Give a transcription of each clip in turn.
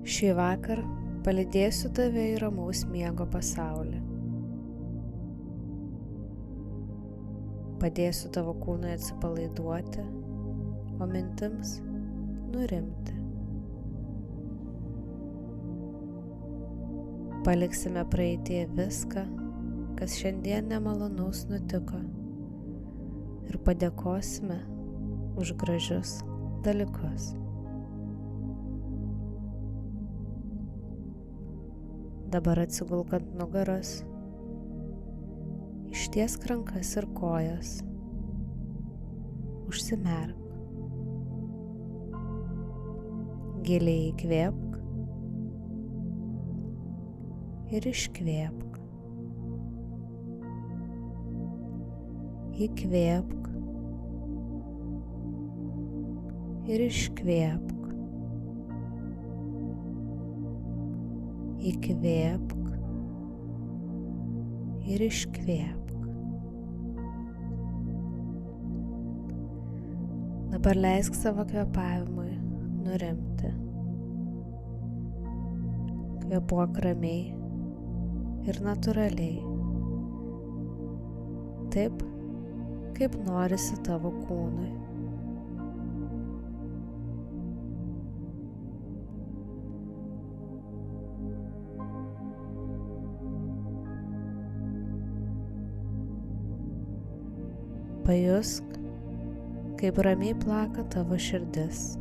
Šį vakar palydėsiu tave į ramaus miego pasaulį. Padėsiu tavo kūnui atsipalaiduoti, o mintims nurimti. Paliksime praeityje viską, kas šiandien nemalonaus nutiko, ir padėkosime už gražius dalykus. Dabar atsigulk ant nugaros, ištiesk rankas ir kojas, užsimerk, giliai įkvėpk ir iškvėpk, įkvėpk ir iškvėpk, įkvėpk ir iškvėpk. Dabar leisk savo kvėpavimui nurimti. Kvėpuok ramiai ir natūraliai, taip, kaip norisi tavo kūnui. Pajusk, kaip ramiai plaka tavo širdis.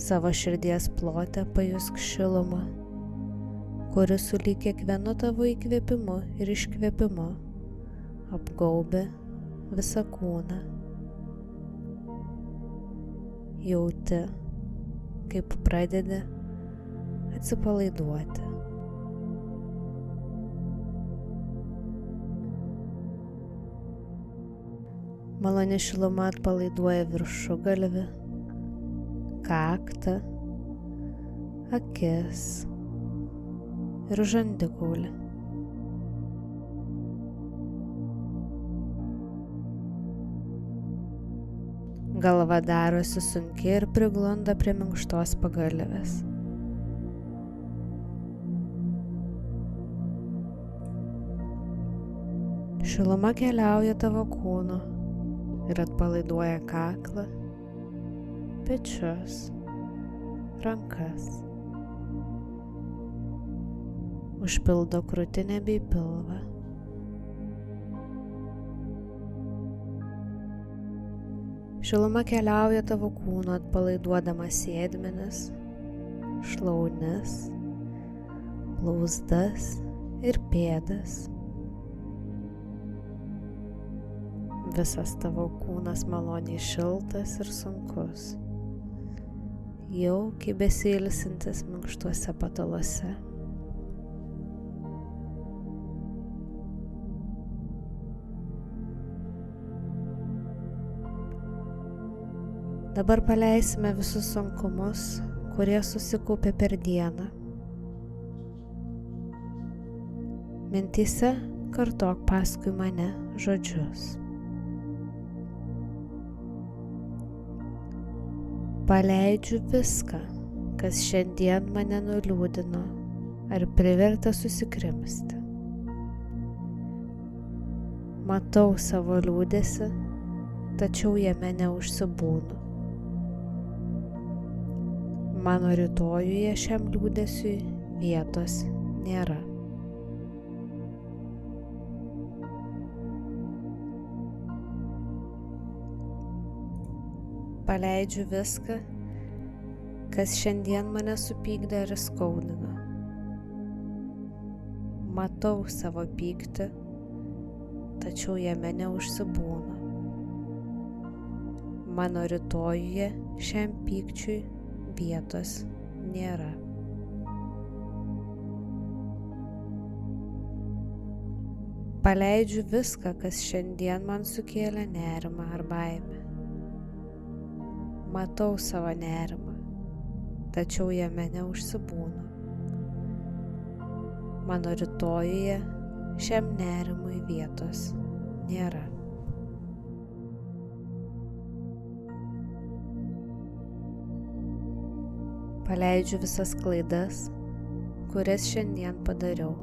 Savo širdies plote pajusk šilumą, kuri sulyg kiekvienu tavo įkvėpimu ir iškvėpimu apgaubia visą kūną. Jauti, kaip pradedi atsipalaiduoti. Maloni šiluma atpalaiduoja viršugalvį, kaktą, akis ir žandikaulį. Galva darosi sunki ir priglunda prie minkštos pagalvės. Šiluma keliauja tavo kūnu ir atpalaiduoja kaklą, pečius, rankas. Užpildo krūtinę bei pilvą. Šiluma keliauja tavo kūnu atpalaiduodama sėdmenis, šlaunis, blauzdas ir pėdas. Visas tavo kūnas maloniai šiltas ir sunkus, jaukiai besiilsintis minkštuose pataluose. Dabar paleisime visus sunkumus, kurie susikaupė per dieną. Mintyse kartok paskui mane žodžius. Paleidžiu viską, kas šiandien mane nuliūdino ar privertė susikrimsti. Matau savo liūdesį, tačiau jame neužsibūnu. Mano rytojuje šiam liūdesiui vietos nėra. Paleidžiu viską, kas šiandien mane supykdė ir skaudino. Matau savo pyktį, tačiau jame neužsibūnu. Mano rytojuje šiam pykčiui vietos nėra. Paleidžiu viską, kas šiandien man sukėlė nerimą ar baimę. Matau savo nerimą, tačiau jame neužsibūnu. Mano rytojuje šiam nerimui vietos nėra. Paleidžiu visas klaidas, kurias šiandien padariau.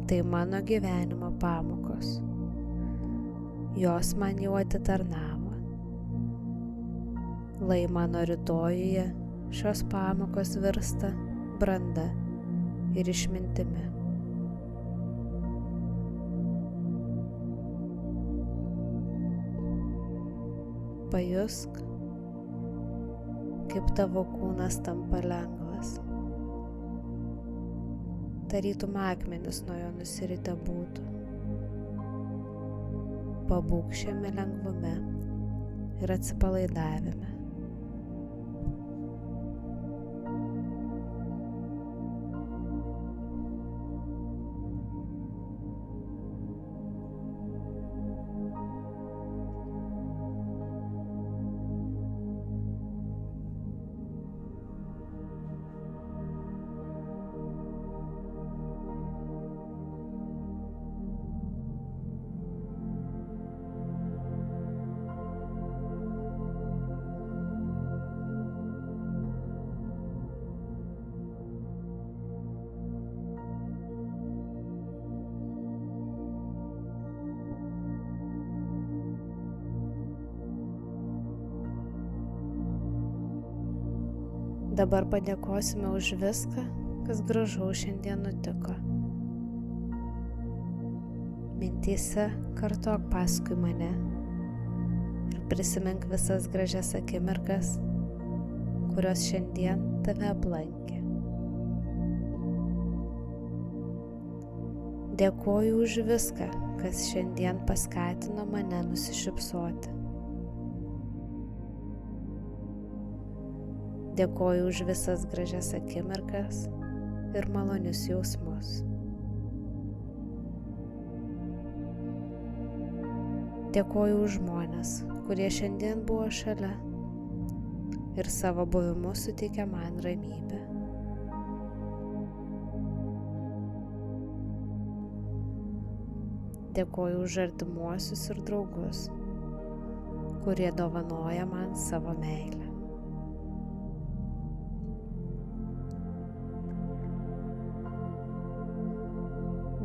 Tai mano gyvenimo pamokos. Jos man jau atitarnavo. Lai mano rytojuje šios pamokos virsta branda ir išmintimi. Pajusk, kaip tavo kūnas tampa lengvas. Tarytum akmenis nuo jo nusiritę būtų. Pabūk šiame lengvume ir atsipalaidavime. Dabar padėkosime už viską, kas gražaus šiandien nutiko. Mintyse kartok paskui mane ir prisimink visas gražias akimirkas, kurios šiandien tave aplankė. Dėkoju už viską, kas šiandien paskatino mane nusišypsoti. Dėkoju už visas gražias akimirkas ir malonius jausmus. Dėkoju už žmones, kurie šiandien buvo šalia ir savo buvimu suteikė man ramybę. Dėkoju už artimuosius ir draugus, kurie dovanoja man savo meilę.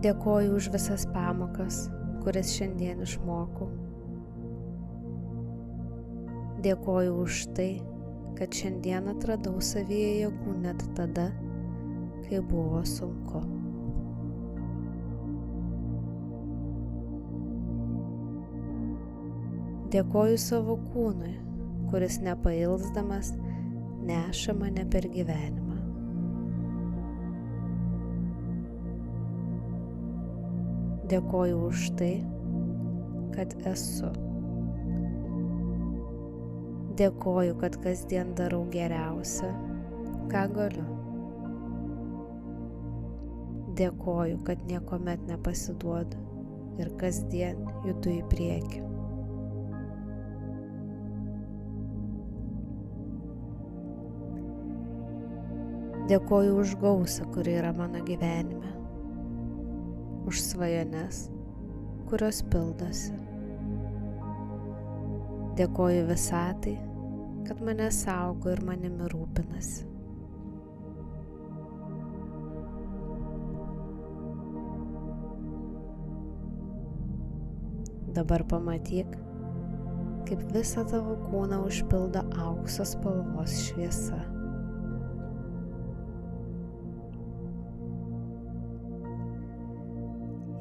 Dėkoju už visas pamokas, kurias šiandien išmokau. Dėkoju už tai, kad šiandien atradau savyje jėgų net tada, kai buvo sunku. Dėkoju savo kūnui, kuris nepailsdamas neša mane per gyvenimą. Dėkoju už tai, kad esu. Dėkoju, kad kasdien darau geriausia, ką galiu. Dėkoju, kad niekuomet nepasiduodu ir kasdien judu į priekį. Dėkoju už gausą, kuri yra mano gyvenime. Už svajones, kurios pildosi. Dėkoju visatai, kad mane saugo ir manimi rūpinasi. Dabar pamatyk, kaip visą tavo kūną užpildo aukso spalvos šviesa.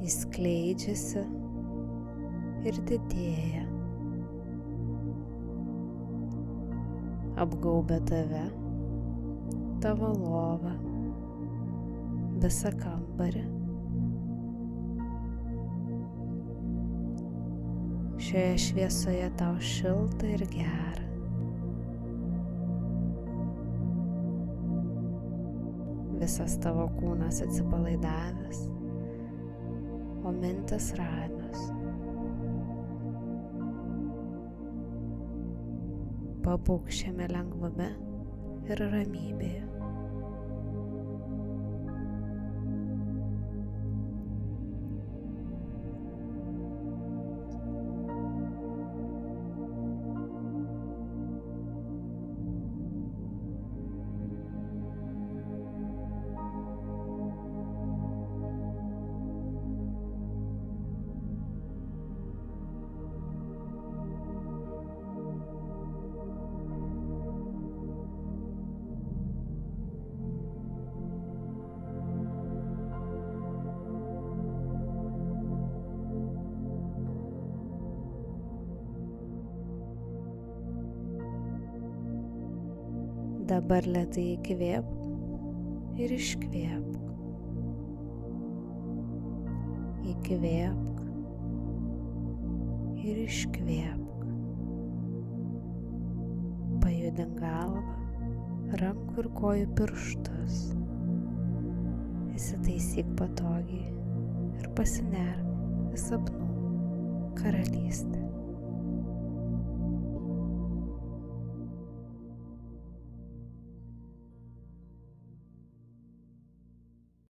Jis skleidžiasi ir didėja, apgaubia tave, tavo lovą, visą kambarį. Šioje šviesoje tau šilta ir gera. Visas tavo kūnas atsipalaidavęs, o mintis ramios. Pabūk šiame lengvume ir ramybėje. Dabar lėtai įkvėpk ir iškvėpk. Įkvėpk ir iškvėpk. Pajudink galvą, rankų ir kojų pirštus. Įsitaisyk patogiai ir pasinerk į sapnų karalystę.